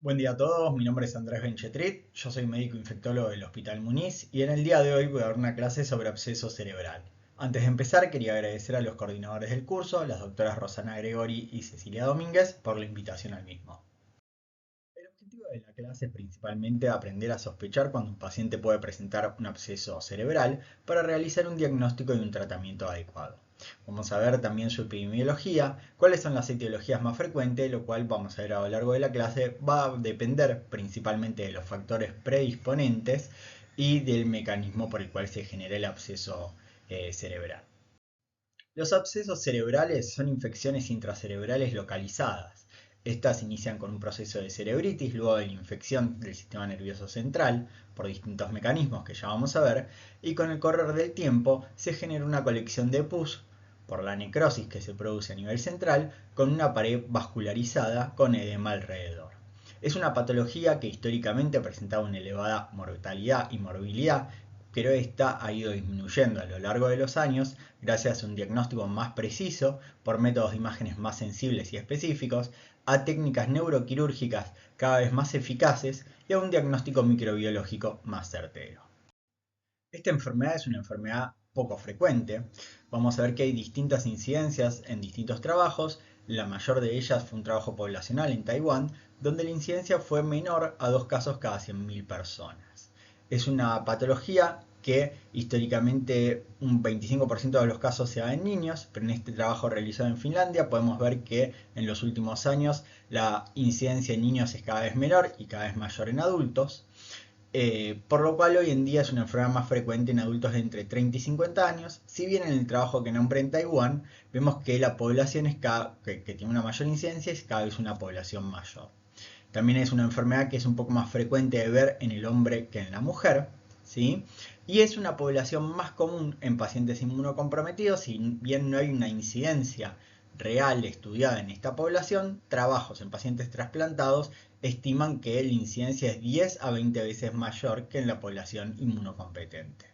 Buen día a todos, mi nombre es Andrés Benchetrit, yo soy médico infectólogo del Hospital Muniz y en el día de hoy voy a dar una clase sobre absceso cerebral. Antes de empezar quería agradecer a los coordinadores del curso, las doctoras Rosana Gregori y Cecilia Domínguez, por la invitación al mismo. El objetivo de la clase es principalmente aprender a sospechar cuando un paciente puede presentar un absceso cerebral para realizar un diagnóstico y un tratamiento adecuado. Vamos a ver también su epidemiología, cuáles son las etiologías más frecuentes, lo cual vamos a ver a lo largo de la clase va a depender principalmente de los factores predisponentes y del mecanismo por el cual se genera el absceso cerebral. Los abscesos cerebrales son infecciones intracerebrales localizadas. Estas inician con un proceso de cerebritis luego de la infección del sistema nervioso central por distintos mecanismos que ya vamos a ver, y con el correr del tiempo se genera una colección de pus por la necrosis que se produce a nivel central con una pared vascularizada con edema alrededor. Es una patología que históricamente presentaba una elevada mortalidad y morbilidad, pero esta ha ido disminuyendo a lo largo de los años gracias a un diagnóstico más preciso por métodos de imágenes más sensibles y específicos, a técnicas neuroquirúrgicas cada vez más eficaces y a un diagnóstico microbiológico más certero. Esta enfermedad es una enfermedad poco frecuente. Vamos a ver que hay distintas incidencias en distintos trabajos. La mayor de ellas fue un trabajo poblacional en Taiwán, donde la incidencia fue menor a 2 casos cada 100.000 personas. Es una patología que históricamente un 25% de los casos se da en niños, pero en este trabajo realizado en Finlandia podemos ver que en los últimos años la incidencia en niños es cada vez menor y cada vez mayor en adultos. Por lo cual hoy en día es una enfermedad más frecuente en adultos de entre 30 y 50 años, si bien en el trabajo que nombré en Taiwán vemos que la población que tiene una mayor incidencia es cada vez una población mayor. También es una enfermedad que es un poco más frecuente de ver en el hombre que en la mujer, ¿sí? Y es una población más común en pacientes inmunocomprometidos, si bien no hay una incidencia real estudiada en esta población, trabajos en pacientes trasplantados estiman que la incidencia es 10 a 20 veces mayor que en la población inmunocompetente.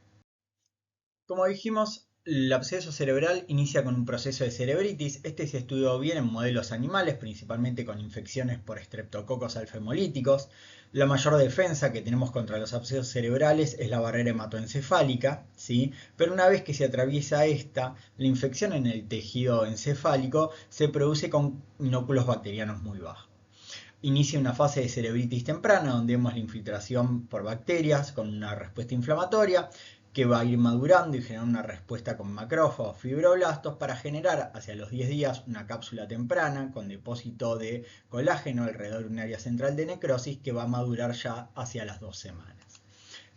Como dijimos, el absceso cerebral inicia con un proceso de cerebritis. Este se estudió bien en modelos animales, principalmente con infecciones por estreptococos alfa-hemolíticos. La mayor defensa que tenemos contra los abscesos cerebrales es la barrera hematoencefálica, ¿sí? Pero una vez que se atraviesa esta, la infección en el tejido encefálico se produce con inóculos bacterianos muy bajos. Inicia una fase de cerebritis temprana donde vemos la infiltración por bacterias con una respuesta inflamatoria que va a ir madurando y generando una respuesta con macrófagos, fibroblastos para generar hacia los 10 días una cápsula temprana con depósito de colágeno alrededor de un área central de necrosis que va a madurar ya hacia las 2 semanas.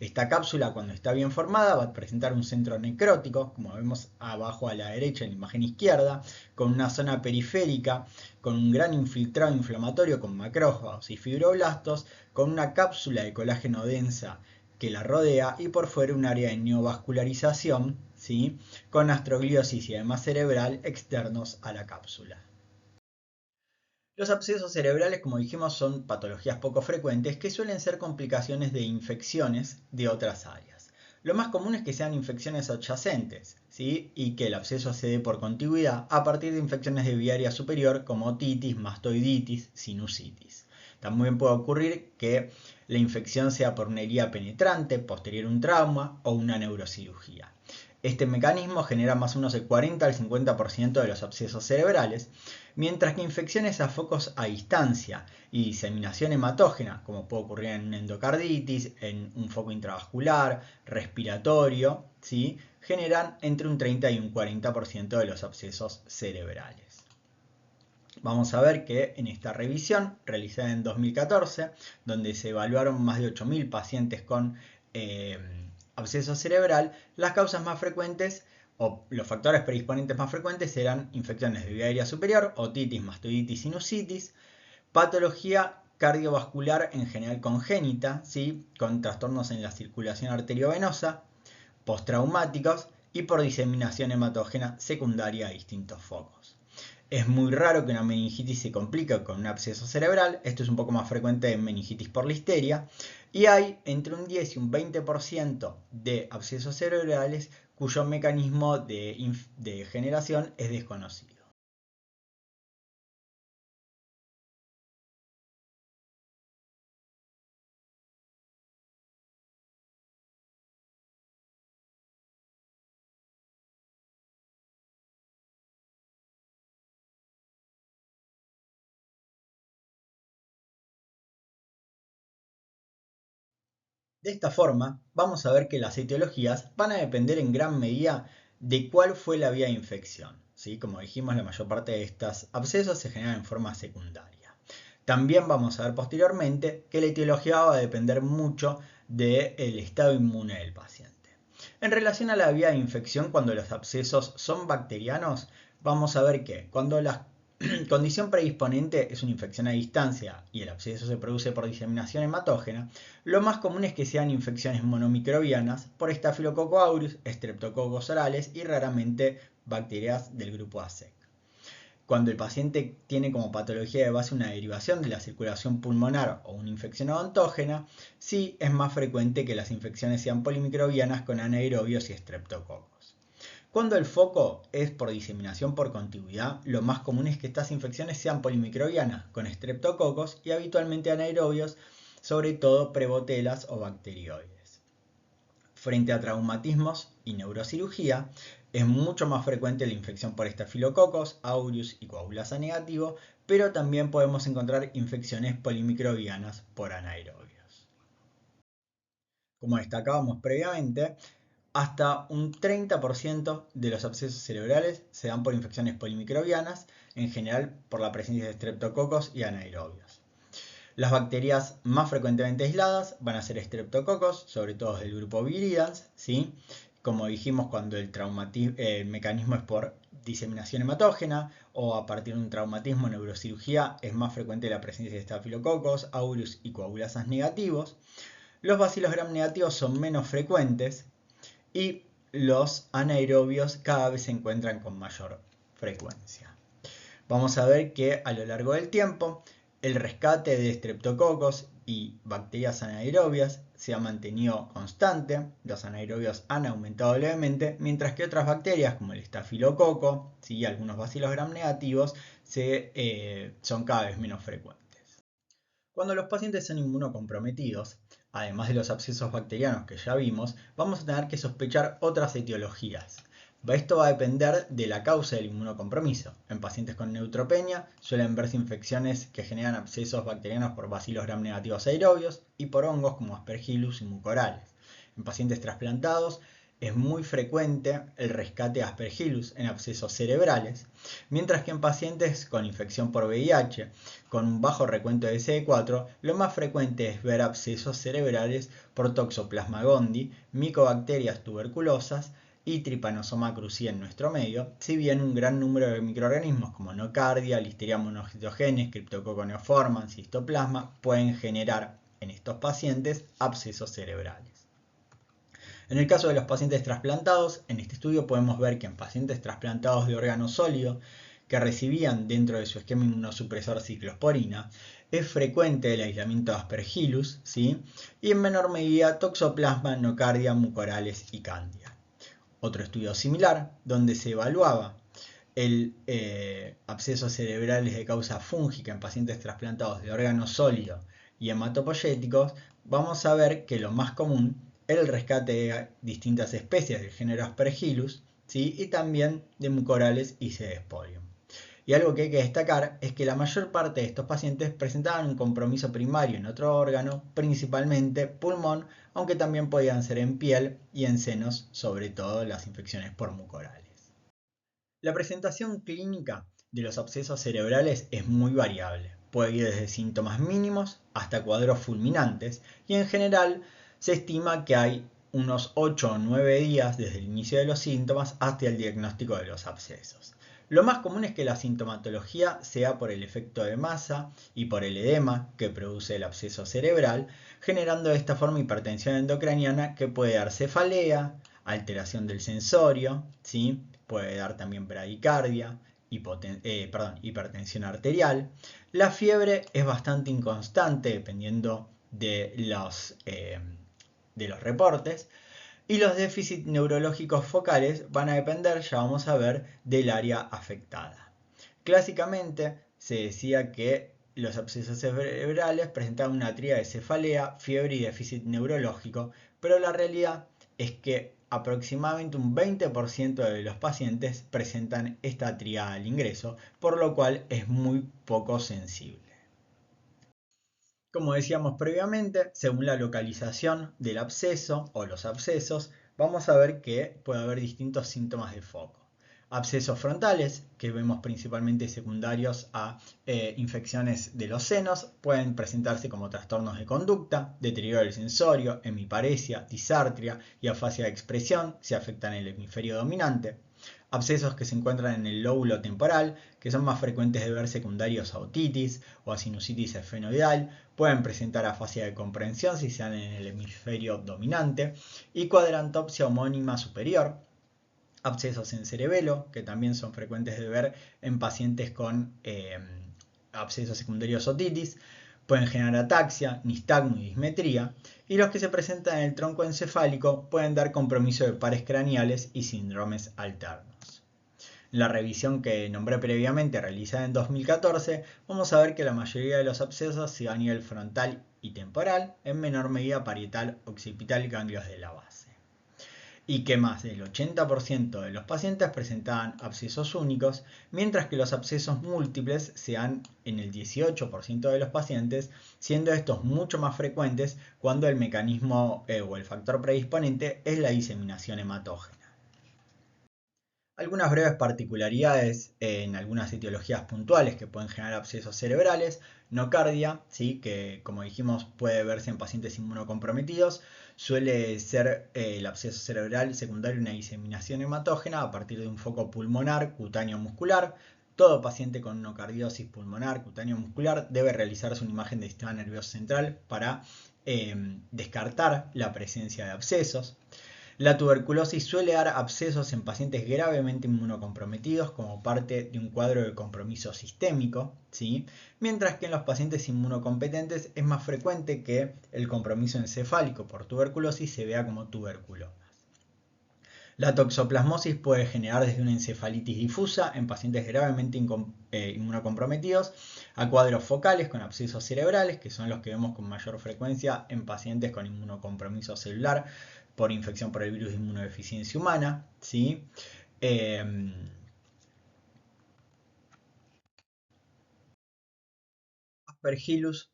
Esta cápsula, cuando está bien formada, va a presentar un centro necrótico, como vemos abajo a la derecha en la imagen izquierda, con una zona periférica, con un gran infiltrado inflamatorio con macrófagos y fibroblastos, con una cápsula de colágeno densa que la rodea y por fuera un área de neovascularización, ¿sí? Con astrogliosis y edema cerebral externos a la cápsula. Los abscesos cerebrales, como dijimos, son patologías poco frecuentes que suelen ser complicaciones de infecciones de otras áreas. Lo más común es que sean infecciones adyacentes, ¿sí? Y que el absceso se dé por contigüidad a partir de infecciones de vía aérea superior como otitis, mastoiditis, sinusitis. También puede ocurrir que la infección sea por una herida penetrante, posterior a un trauma o una neurocirugía. Este mecanismo genera más o menos el 40 al 50% de los abscesos cerebrales, mientras que infecciones a focos a distancia y diseminación hematógena, como puede ocurrir en una endocarditis, en un foco intravascular, respiratorio, ¿sí? Generan entre un 30 y un 40% de los abscesos cerebrales. Vamos a ver que en esta revisión realizada en 2014, donde se evaluaron más de 8.000 pacientes con absceso cerebral, las causas más frecuentes o los factores predisponentes más frecuentes eran infecciones de vía aérea superior, otitis, mastoiditis, sinusitis, patología cardiovascular en general congénita, ¿sí? Con trastornos en la circulación arteriovenosa, postraumáticos y por diseminación hematógena secundaria a distintos focos. Es muy raro que una meningitis se complique con un absceso cerebral, esto es un poco más frecuente en meningitis por listeria, y hay entre un 10 y un 20% de abscesos cerebrales cuyo mecanismo de generación es desconocido. De esta forma, vamos a ver que las etiologías van a depender en gran medida de cuál fue la vía de infección, ¿sí? Como dijimos, la mayor parte de estos abscesos se generan en forma secundaria. También vamos a ver posteriormente que la etiología va a depender mucho del estado inmune del paciente. En relación a la vía de infección, cuando los abscesos son bacterianos, vamos a ver que cuando la condición predisponente es una infección a distancia y el absceso se produce por diseminación hematógena, lo más común es que sean infecciones monomicrobianas por Staphylococcus aureus, Streptococcus orales y raramente bacterias del grupo A-Sec. Cuando el paciente tiene como patología de base una derivación de la circulación pulmonar o una infección odontógena, sí es más frecuente que las infecciones sean polimicrobianas con anaerobios y estreptococos. Cuando el foco es por diseminación por contigüidad, lo más común es que estas infecciones sean polimicrobianas con estreptococos y habitualmente anaerobios, sobre todo prebotelas o bacterioides. Frente a traumatismos y neurocirugía, es mucho más frecuente la infección por estafilococos, aureus y coagulasa negativo, pero también podemos encontrar infecciones polimicrobianas por anaerobios. Como destacábamos previamente, hasta un 30% de los abscesos cerebrales se dan por infecciones polimicrobianas, en general por la presencia de estreptococos y anaerobios. Las bacterias más frecuentemente aisladas van a ser estreptococos, sobre todo del grupo viridans, ¿sí? Como dijimos, cuando el mecanismo es por diseminación hematógena o a partir de un traumatismo neurocirugía, es más frecuente la presencia de estafilococos, aureus y coagulasas negativos. Los bacilos gram negativos son menos frecuentes y los anaerobios cada vez se encuentran con mayor frecuencia. Vamos a ver que a lo largo del tiempo el rescate de estreptococos y bacterias anaerobias se ha mantenido constante, los anaerobios han aumentado levemente, mientras que otras bacterias como el estafilococo y algunos bacilos gram negativos son cada vez menos frecuentes. Cuando los pacientes son inmunocomprometidos, además de los abscesos bacterianos que ya vimos, vamos a tener que sospechar otras etiologías. Esto va a depender de la causa del inmunocompromiso. En pacientes con neutropenia suelen verse infecciones que generan abscesos bacterianos por bacilos gram negativos aerobios y por hongos como Aspergillus y mucorales. En pacientes trasplantados es muy frecuente el rescate de Aspergillus en abscesos cerebrales, mientras que en pacientes con infección por VIH con un bajo recuento de CD4, lo más frecuente es ver abscesos cerebrales por Toxoplasma gondii, micobacterias tuberculosas y Trypanosoma cruzi en nuestro medio, si bien un gran número de microorganismos como nocardia, Listeria monocytogenes, Cryptococcus neoformans y Histoplasma pueden generar en estos pacientes abscesos cerebrales. En el caso de los pacientes trasplantados, en este estudio podemos ver que en pacientes trasplantados de órgano sólido que recibían dentro de su esquema inmunosupresor ciclosporina, es frecuente el aislamiento de Aspergillus, ¿sí? Y en menor medida Toxoplasma, nocardia, mucorales y Candida. Otro estudio similar, donde se evaluaba el abscesos cerebrales de causa fúngica en pacientes trasplantados de órgano sólido y hematopoyéticos, vamos a ver que lo más común era el rescate de distintas especies del género Aspergillus, ¿sí? Y también de mucorales y Cdespolium. Y algo que hay que destacar es que la mayor parte de estos pacientes presentaban un compromiso primario en otro órgano, principalmente pulmón, aunque también podían ser en piel y en senos, sobre todo las infecciones por mucorales. La presentación clínica de los abscesos cerebrales es muy variable. Puede ir desde síntomas mínimos hasta cuadros fulminantes y en general se estima que hay unos 8 o 9 días desde el inicio de los síntomas hasta el diagnóstico de los abscesos. Lo más común es que la sintomatología sea por el efecto de masa y por el edema que produce el absceso cerebral, generando de esta forma hipertensión endocraniana que puede dar cefalea, alteración del sensorio, ¿sí? Puede dar también bradicardia, hipertensión arterial. La fiebre es bastante inconstante dependiendo de los reportes. Y los déficits neurológicos focales van a depender, ya vamos a ver, del área afectada. Clásicamente se decía que los abscesos cerebrales presentaban una tríada de cefalea, fiebre y déficit neurológico, pero la realidad es que aproximadamente un 20% de los pacientes presentan esta tríada al ingreso, por lo cual es muy poco sensible. Como decíamos previamente, según la localización del absceso o los abscesos, vamos a ver que puede haber distintos síntomas de foco. Abscesos frontales, que vemos principalmente secundarios a infecciones de los senos, pueden presentarse como trastornos de conducta, deterioro del sensorio, hemiparesia, disartria y afasia de expresión, si afectan el hemisferio dominante. Abscesos que se encuentran en el lóbulo temporal, que son más frecuentes de ver secundarios a otitis o a sinusitis esfenoidal, pueden presentar afasia de comprensión si se dan en el hemisferio dominante, y cuadrantopsia homónima superior. Abscesos en cerebelo, que también son frecuentes de ver en pacientes con abscesos secundarios otitis, pueden generar ataxia, nistagmo y dismetría, y los que se presentan en el tronco encefálico pueden dar compromiso de pares craneales y síndromes alternos. En la revisión que nombré previamente, realizada en 2014, vamos a ver que la mayoría de los abscesos se da a nivel frontal y temporal, en menor medida parietal, occipital y ganglios de la base. Y que más del 80% de los pacientes presentaban abscesos únicos, mientras que los abscesos múltiples se dan en el 18% de los pacientes, siendo estos mucho más frecuentes cuando el mecanismo o el factor predisponente es la diseminación hematógena. Algunas breves particularidades en algunas etiologías puntuales que pueden generar abscesos cerebrales. Nocardia, ¿sí? Que como dijimos puede verse en pacientes inmunocomprometidos. Suele ser el absceso cerebral secundario a una diseminación hematógena a partir de un foco pulmonar, cutáneo muscular. Todo paciente con nocardiosis pulmonar, cutáneo muscular, debe realizarse una imagen del sistema nervioso central para descartar la presencia de abscesos. La tuberculosis suele dar abscesos en pacientes gravemente inmunocomprometidos como parte de un cuadro de compromiso sistémico, ¿sí? Mientras que en los pacientes inmunocompetentes es más frecuente que el compromiso encefálico por tuberculosis se vea como tuberculomas. La toxoplasmosis puede generar desde una encefalitis difusa en pacientes gravemente inmunocomprometidos a cuadros focales con abscesos cerebrales, que son los que vemos con mayor frecuencia en pacientes con inmunocompromiso celular por infección por el virus de inmunodeficiencia humana, ¿sí? Aspergillus,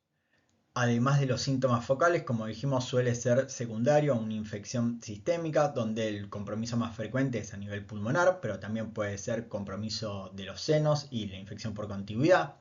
además de los síntomas focales, como dijimos, suele ser secundario a una infección sistémica, donde el compromiso más frecuente es a nivel pulmonar, pero también puede ser compromiso de los senos y la infección por contigüidad.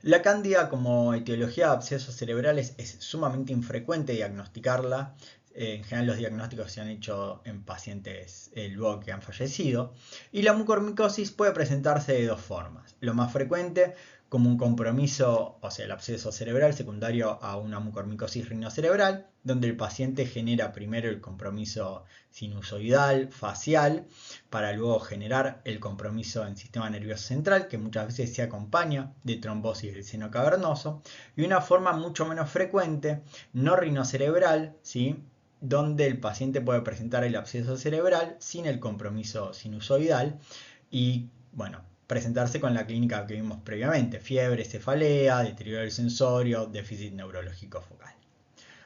La cándida como etiología de abscesos cerebrales es sumamente infrecuente diagnosticarla. En general los diagnósticos se han hecho en pacientes luego que han fallecido. Y la mucormicosis puede presentarse de dos formas. Lo más frecuente como un compromiso, o sea, el absceso cerebral secundario a una mucormicosis rinocerebral, donde el paciente genera primero el compromiso sinusoidal, facial, para luego generar el compromiso en sistema nervioso central, que muchas veces se acompaña de trombosis del seno cavernoso, y una forma mucho menos frecuente, no rinocerebral, ¿sí? Donde el paciente puede presentar el absceso cerebral sin el compromiso sinusoidal y, bueno, presentarse con la clínica que vimos previamente: fiebre, cefalea, deterioro del sensorio, déficit neurológico focal.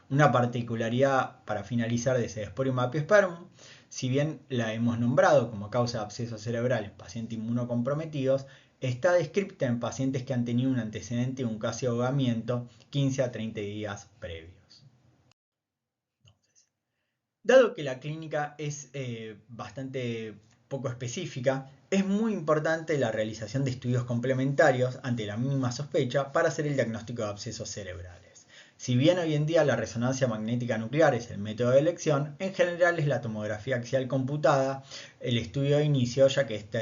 Una particularidad para finalizar de Pseudosporium apiospermum, si bien la hemos nombrado como causa de absceso cerebral en pacientes inmunocomprometidos, está descrita en pacientes que han tenido un antecedente de un casi ahogamiento 15 a 30 días previos. Dado que la clínica es bastante poco específica, es muy importante la realización de estudios complementarios ante la mínima sospecha para hacer el diagnóstico de abscesos cerebrales. Si bien hoy en día la resonancia magnética nuclear es el método de elección, en general es la tomografía axial computada el estudio de inicio, ya que esta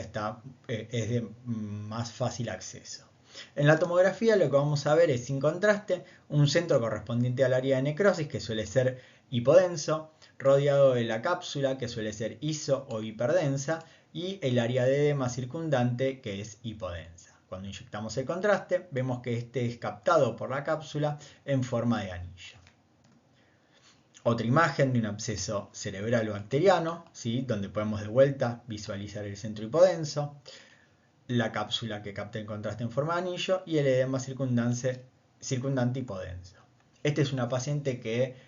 es de más fácil acceso. En la tomografía lo que vamos a ver es, sin contraste, un centro correspondiente al área de necrosis, que suele ser hipodenso, rodeado de la cápsula, que suele ser iso o hiperdensa, y el área de edema circundante, que es hipodensa. Cuando inyectamos el contraste, vemos que este es captado por la cápsula en forma de anillo. Otra imagen de un absceso cerebral bacteriano, ¿sí? Donde podemos de vuelta visualizar el centro hipodenso, la cápsula que capta el contraste en forma de anillo y el edema circundante hipodenso. Esta es una paciente que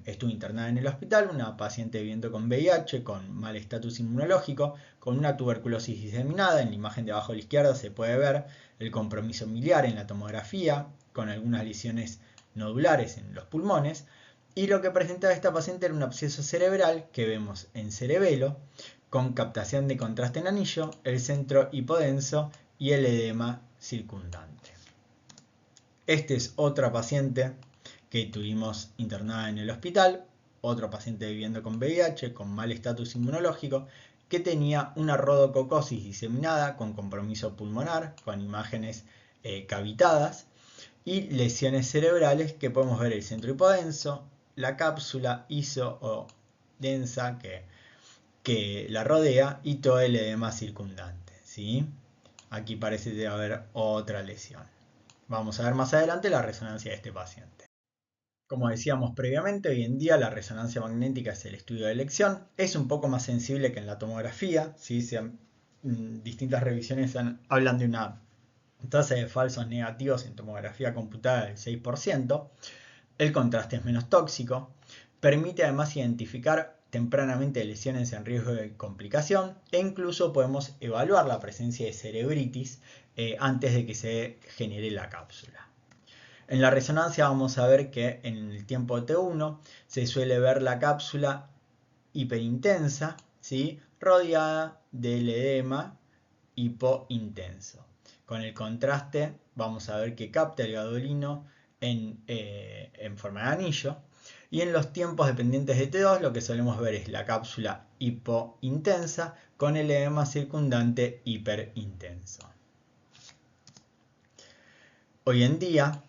estuvo internada en el hospital, una paciente viviendo con VIH, con mal estatus inmunológico, con una tuberculosis diseminada. En la imagen de abajo a la izquierda se puede ver el compromiso miliar en la tomografía, con algunas lesiones nodulares en los pulmones, y lo que presentaba esta paciente era un absceso cerebral que vemos en cerebelo, con captación de contraste en anillo, el centro hipodenso y el edema circundante. Esta es otra paciente que tuvimos internada en el hospital, otro paciente viviendo con VIH, con mal estatus inmunológico, que tenía una rhodococosis diseminada con compromiso pulmonar, con imágenes cavitadas y lesiones cerebrales que podemos ver el centro hipodenso, la cápsula iso o densa que la rodea y todo el edema circundante, ¿sí? Aquí parece haber otra lesión. Vamos a ver más adelante la resonancia de este paciente. Como decíamos previamente, hoy en día la resonancia magnética es el estudio de elección. Es un poco más sensible que en la tomografía, ¿sí? Distintas revisiones hablan de una tasa de falsos negativos en tomografía computada del 6%. El contraste es menos tóxico. Permite además identificar tempranamente lesiones en riesgo de complicación e incluso podemos evaluar la presencia de cerebritis antes de que se genere la cápsula. En la resonancia vamos a ver que en el tiempo T1 se suele ver la cápsula hiperintensa, ¿sí? Rodeada del edema hipointenso. Con el contraste vamos a ver que capta el gadolino en forma de anillo. Y en los tiempos dependientes de T2 lo que solemos ver es la cápsula hipointensa con el edema circundante hiperintenso. Hoy en día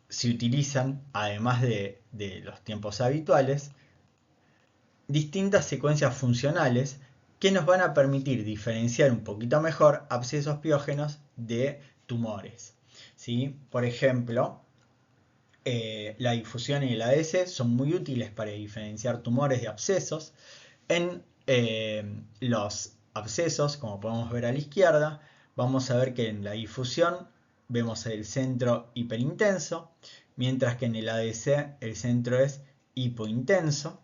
se utilizan, además de los tiempos habituales, distintas secuencias funcionales que nos van a permitir diferenciar un poquito mejor abscesos piógenos de tumores, ¿sí? Por ejemplo, la difusión y el ADC son muy útiles para diferenciar tumores de abscesos. En los abscesos, como podemos ver a la izquierda, vamos a ver que en la difusión vemos el centro hiperintenso, mientras que en el ADC el centro es hipointenso.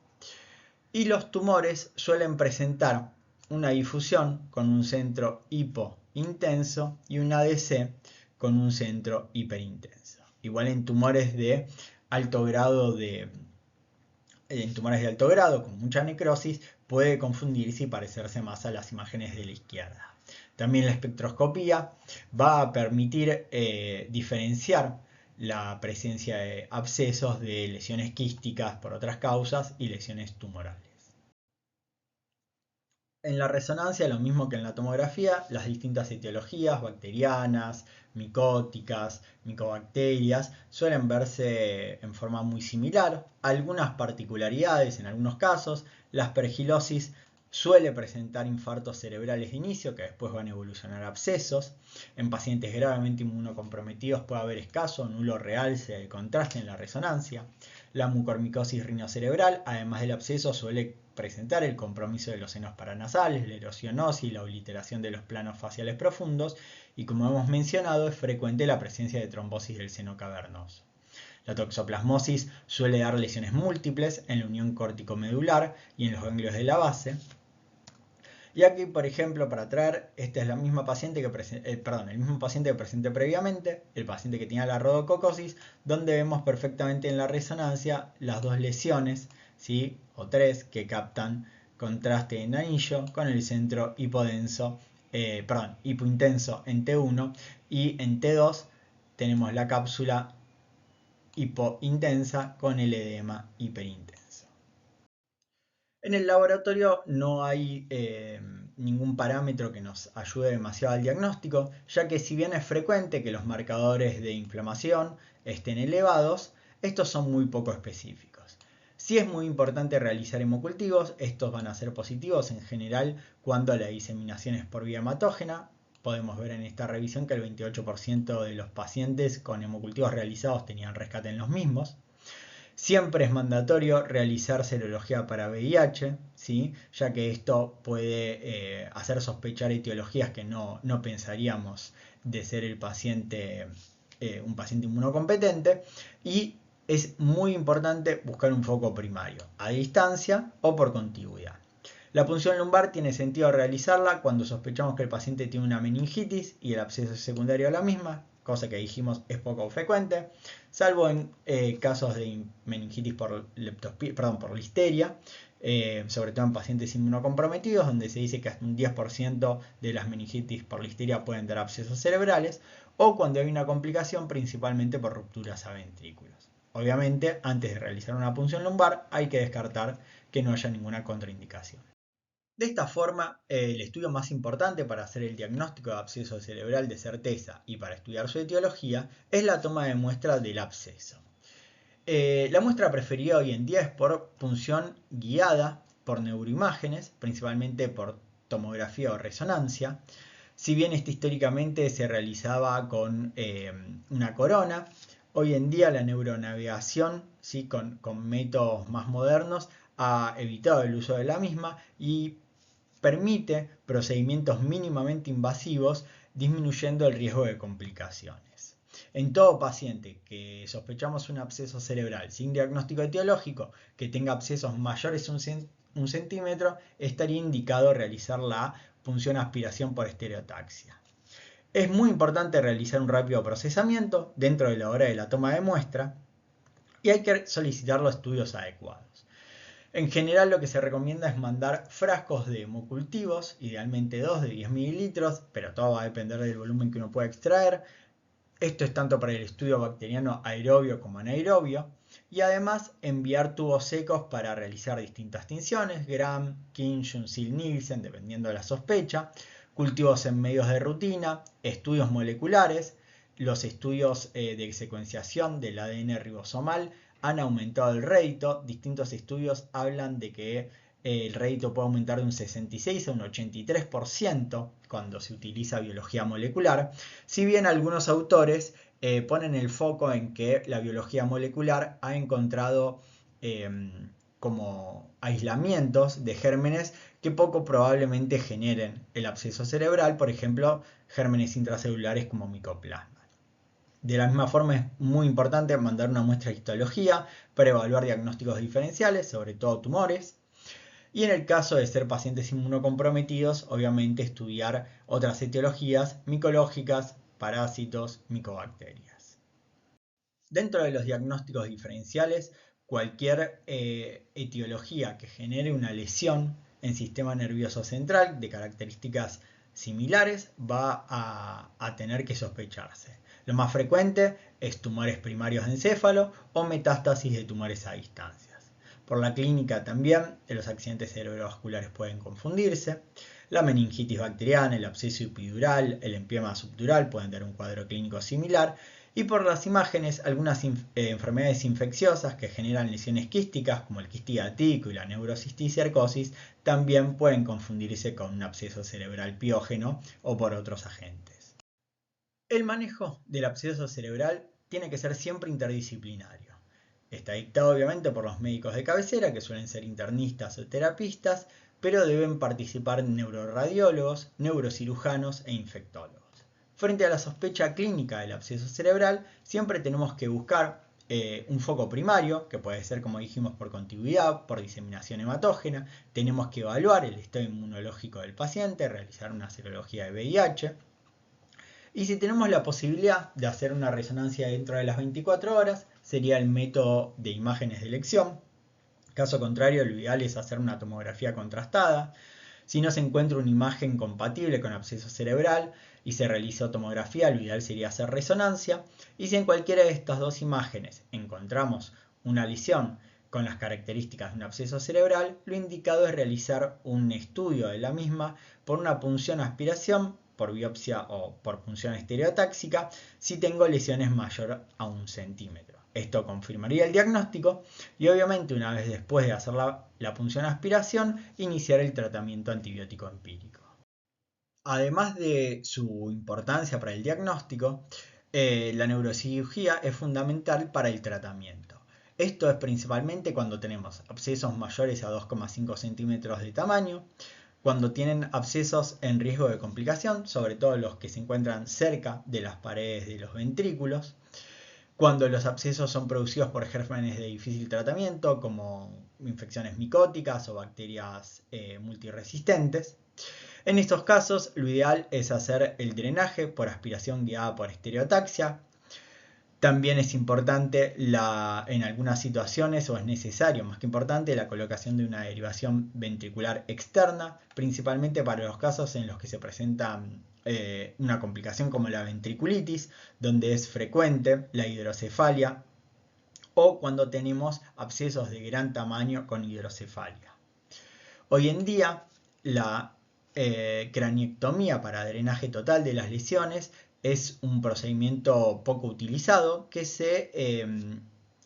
Y los tumores suelen presentar una difusión con un centro hipointenso y un ADC con un centro hiperintenso. Igual en tumores de alto grado con mucha necrosis puede confundirse y parecerse más a las imágenes de la izquierda. También la espectroscopía va a permitir diferenciar la presencia de abscesos de lesiones quísticas por otras causas y lesiones tumorales. En la resonancia, lo mismo que en la tomografía, las distintas etiologías bacterianas, micóticas, micobacterias, suelen verse en forma muy similar. Algunas particularidades en algunos casos, la aspergilosis suele presentar infartos cerebrales de inicio que después van a evolucionar a abscesos. En pacientes gravemente inmunocomprometidos puede haber escaso o nulo realce de contraste en la resonancia. La mucormicosis rinocerebral, además del absceso, suele presentar el compromiso de los senos paranasales, la erosión ósea y la obliteración de los planos faciales profundos, y como hemos mencionado, es frecuente la presencia de trombosis del seno cavernoso. La toxoplasmosis suele dar lesiones múltiples en la unión córtico-medular y en los ganglios de la base. Y aquí, por ejemplo, para traer, esta es la misma paciente el mismo paciente que presenté previamente, el paciente que tenía la rhodococosis, donde vemos perfectamente en la resonancia las dos lesiones, ¿sí? O tres, que captan contraste en anillo con el centro hipointenso en T1, y en T2 tenemos la cápsula hipointensa con el edema hiperintenso. En el laboratorio no hay ningún parámetro que nos ayude demasiado al diagnóstico, ya que si bien es frecuente que los marcadores de inflamación estén elevados, estos son muy poco específicos. Sí es muy importante realizar hemocultivos, estos van a ser positivos en general cuando la diseminación es por vía hematógena. Podemos ver en esta revisión que el 28% de los pacientes con hemocultivos realizados tenían rescate en los mismos. Siempre es mandatorio realizar serología para VIH, ¿sí? Ya que esto puede hacer sospechar etiologías que no pensaríamos de ser el paciente, un paciente inmunocompetente, y es muy importante buscar un foco primario, a distancia o por contigüidad. La punción lumbar tiene sentido realizarla cuando sospechamos que el paciente tiene una meningitis y el absceso es secundario a la misma, cosa que dijimos es poco frecuente, salvo en casos de meningitis por listeria, sobre todo en pacientes inmunocomprometidos, donde se dice que hasta un 10% de las meningitis por listeria pueden dar abscesos cerebrales, o cuando hay una complicación principalmente por rupturas a ventrículos. Obviamente, antes de realizar una punción lumbar, hay que descartar que no haya ninguna contraindicación. De esta forma, el estudio más importante para hacer el diagnóstico de absceso cerebral de certeza y para estudiar su etiología es la toma de muestra del absceso. La muestra preferida hoy en día es por punción guiada por neuroimágenes, principalmente por tomografía o resonancia. Si bien históricamente se realizaba con una corona, hoy en día la neuronavegación, ¿sí? con métodos más modernos, ha evitado el uso de la misma y permite procedimientos mínimamente invasivos, disminuyendo el riesgo de complicaciones. En todo paciente que sospechamos un absceso cerebral sin diagnóstico etiológico, que tenga abscesos mayores a un centímetro, estaría indicado realizar la punción aspiración por estereotaxia. Es muy importante realizar un rápido procesamiento dentro de la hora de la toma de muestra y hay que solicitar los estudios adecuados. En general lo que se recomienda es mandar frascos de hemocultivos, idealmente 2 de 10 mililitros, pero todo va a depender del volumen que uno pueda extraer. Esto es tanto para el estudio bacteriano aerobio como anaerobio. Y además enviar tubos secos para realizar distintas tinciones, Gram, Kinshun, Sil-Nielsen, dependiendo de la sospecha, cultivos en medios de rutina, estudios moleculares. Los estudios de secuenciación del ADN ribosomal han aumentado el rédito. Distintos estudios hablan de que el rédito puede aumentar de un 66 a un 83% cuando se utiliza biología molecular, si bien algunos autores ponen el foco en que la biología molecular ha encontrado como aislamientos de gérmenes que poco probablemente generen el absceso cerebral, por ejemplo, gérmenes intracelulares como micoplasma. De la misma forma es muy importante mandar una muestra de histología para evaluar diagnósticos diferenciales, sobre todo tumores. Y en el caso de ser pacientes inmunocomprometidos, obviamente estudiar otras etiologías micológicas, parásitos, micobacterias. Dentro de los diagnósticos diferenciales, cualquier etiología que genere una lesión en sistema nervioso central de características similares va a tener que sospecharse. Lo más frecuente es tumores primarios de encéfalo o metástasis de tumores a distancias. Por la clínica también, los accidentes cerebrovasculares pueden confundirse. La meningitis bacteriana, el absceso epidural, el empiema subdural pueden dar un cuadro clínico similar. Y por las imágenes, algunas enfermedades infecciosas que generan lesiones quísticas, como el quistígatico y la neurocisticercosis, también pueden confundirse con un absceso cerebral piógeno o por otros agentes. El manejo del absceso cerebral tiene que ser siempre interdisciplinario. Está dictado obviamente por los médicos de cabecera, que suelen ser internistas o terapistas, pero deben participar neuroradiólogos, neurocirujanos e infectólogos. Frente a la sospecha clínica del absceso cerebral, siempre tenemos que buscar un foco primario, que puede ser, como dijimos, por contigüidad, por diseminación hematógena. Tenemos que evaluar el estado inmunológico del paciente, realizar una serología de VIH. Y si tenemos la posibilidad de hacer una resonancia dentro de las 24 horas, sería el método de imágenes de elección. Caso contrario, lo ideal es hacer una tomografía contrastada. Si no se encuentra una imagen compatible con absceso cerebral y se realizó tomografía, lo ideal sería hacer resonancia. Y si en cualquiera de estas dos imágenes encontramos una lesión con las características de un absceso cerebral, lo indicado es realizar un estudio de la misma por una punción aspiración, por biopsia o por punción estereotáxica, si tengo lesiones mayor a 1 centímetro. Esto confirmaría el diagnóstico y obviamente una vez después de hacer la punción aspiración, iniciar el tratamiento antibiótico empírico. Además de su importancia para el diagnóstico, la neurocirugía es fundamental para el tratamiento. Esto es principalmente cuando tenemos abscesos mayores a 2,5 centímetros de tamaño, cuando tienen abscesos en riesgo de complicación, sobre todo los que se encuentran cerca de las paredes de los ventrículos, cuando los abscesos son producidos por gérmenes de difícil tratamiento, como infecciones micóticas o bacterias multiresistentes. En estos casos, lo ideal es hacer el drenaje por aspiración guiada por estereotaxia. También es importante en algunas situaciones, o es necesario más que importante, la colocación de una derivación ventricular externa, principalmente para los casos en los que se presenta una complicación como la ventriculitis, donde es frecuente la hidrocefalia, o cuando tenemos abscesos de gran tamaño con hidrocefalia. Hoy en día, la craniectomía para drenaje total de las lesiones es un procedimiento poco utilizado que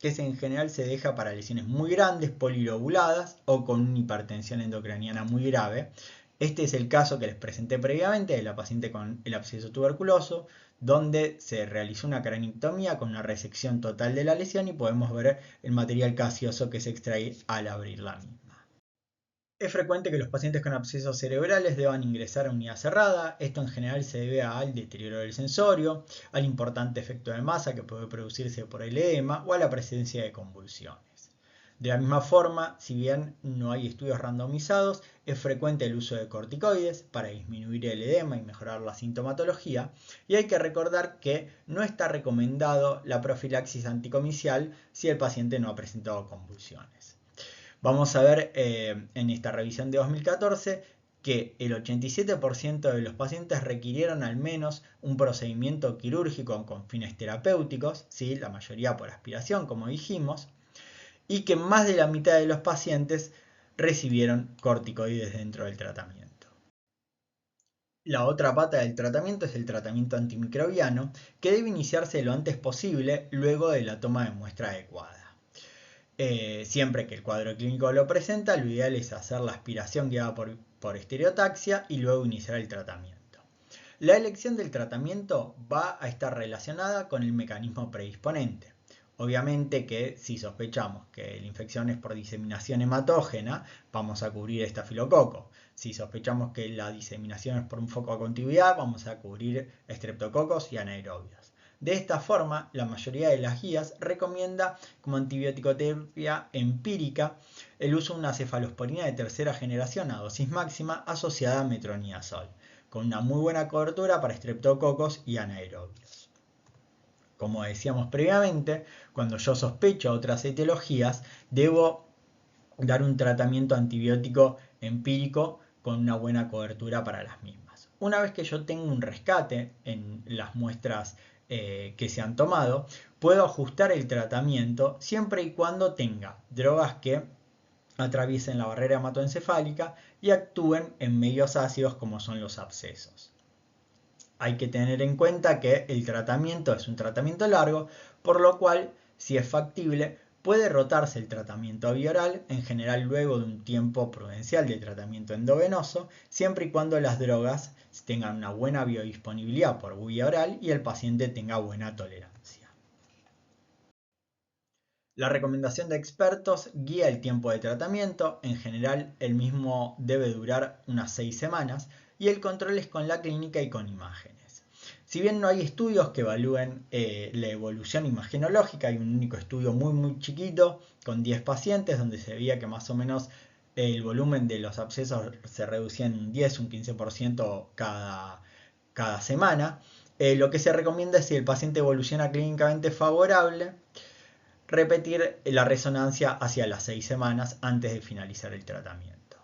en general se deja para lesiones muy grandes, polilobuladas o con una hipertensión endocraniana muy grave. Este es el caso que les presenté previamente de la paciente con el absceso tuberculoso, donde se realizó una craniectomía con una resección total de la lesión y podemos ver el material gaseoso que se extrae al abrir la misma. Es frecuente que los pacientes con abscesos cerebrales deban ingresar a unidad cerrada. Esto en general se debe al deterioro del sensorio, al importante efecto de masa que puede producirse por el edema o a la presencia de convulsiones. De la misma forma, si bien no hay estudios randomizados, es frecuente el uso de corticoides para disminuir el edema y mejorar la sintomatología, y hay que recordar que no está recomendado la profilaxis anticomicial si el paciente no ha presentado convulsiones. Vamos a ver en esta revisión de 2014 que el 87% de los pacientes requirieron al menos un procedimiento quirúrgico con fines terapéuticos, ¿sí? La mayoría por aspiración, como dijimos, y que más de la mitad de los pacientes recibieron corticoides dentro del tratamiento. La otra pata del tratamiento es el tratamiento antimicrobiano, que debe iniciarse lo antes posible luego de la toma de muestra adecuada. Siempre que el cuadro clínico lo presenta, lo ideal es hacer la aspiración guiada por estereotaxia y luego iniciar el tratamiento. La elección del tratamiento va a estar relacionada con el mecanismo predisponente. Obviamente que si sospechamos que la infección es por diseminación hematógena, vamos a cubrir estafilococo. Si sospechamos que la diseminación es por un foco de continuidad, vamos a cubrir estreptococos y anaerobios. De esta forma, la mayoría de las guías recomienda como antibiótico-terapia empírica el uso de una cefalosporina de tercera generación a dosis máxima asociada a metronidazol, con una muy buena cobertura para estreptococos y anaerobios. Como decíamos previamente, cuando yo sospecho otras etiologías, debo dar un tratamiento antibiótico empírico con una buena cobertura para las mismas. Una vez que yo tengo un rescate en las muestras que se han tomado, puedo ajustar el tratamiento siempre y cuando tenga drogas que atraviesen la barrera hematoencefálica y actúen en medios ácidos como son los abscesos. Hay que tener en cuenta que el tratamiento es un tratamiento largo, por lo cual, si es factible, puede rotarse el tratamiento bioral, en general luego de un tiempo prudencial de tratamiento endovenoso, siempre y cuando las drogas tengan una buena biodisponibilidad por vía oral y el paciente tenga buena tolerancia. La recomendación de expertos guía el tiempo de tratamiento, en general el mismo debe durar unas 6 semanas y el control es con la clínica y con imágenes. Si bien no hay estudios que evalúen la evolución imagenológica, hay un único estudio muy chiquito con 10 pacientes donde se veía que más o menos el volumen de los abscesos se reducía en un 10, un 15% cada semana. Lo que se recomienda es si el paciente evoluciona clínicamente favorable, repetir la resonancia hacia las 6 semanas antes de finalizar el tratamiento.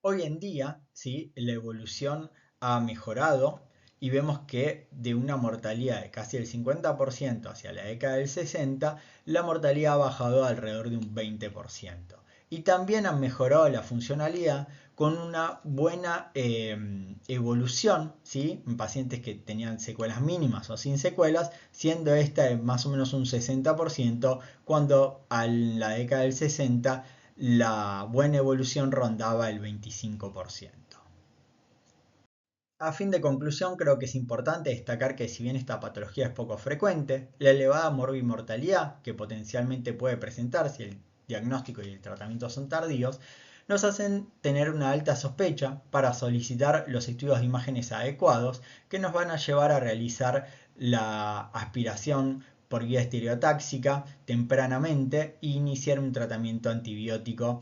Hoy en día, ¿sí?, la evolución ha mejorado y vemos que de una mortalidad de casi el 50% hacia la década del 60, la mortalidad ha bajado alrededor de un 20%. Y también han mejorado la funcionalidad con una buena evolución, ¿sí?, en pacientes que tenían secuelas mínimas o sin secuelas, siendo esta de más o menos un 60%, cuando en la década del 60 la buena evolución rondaba el 25%. A fin de conclusión, creo que es importante destacar que si bien esta patología es poco frecuente, la elevada morbimortalidad que potencialmente puede presentar si el diagnóstico y el tratamiento son tardíos, nos hacen tener una alta sospecha para solicitar los estudios de imágenes adecuados que nos van a llevar a realizar la aspiración por vía estereotáxica tempranamente e iniciar un tratamiento antibiótico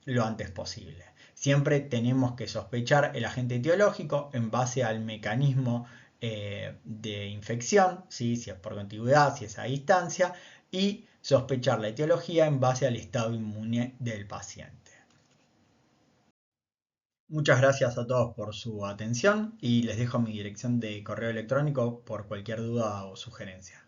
lo antes posible. Siempre tenemos que sospechar el agente etiológico en base al mecanismo de infección, ¿sí? Si es por contigüidad, si es a distancia, y sospechar la etiología en base al estado inmune del paciente. Muchas gracias a todos por su atención y les dejo mi dirección de correo electrónico por cualquier duda o sugerencia.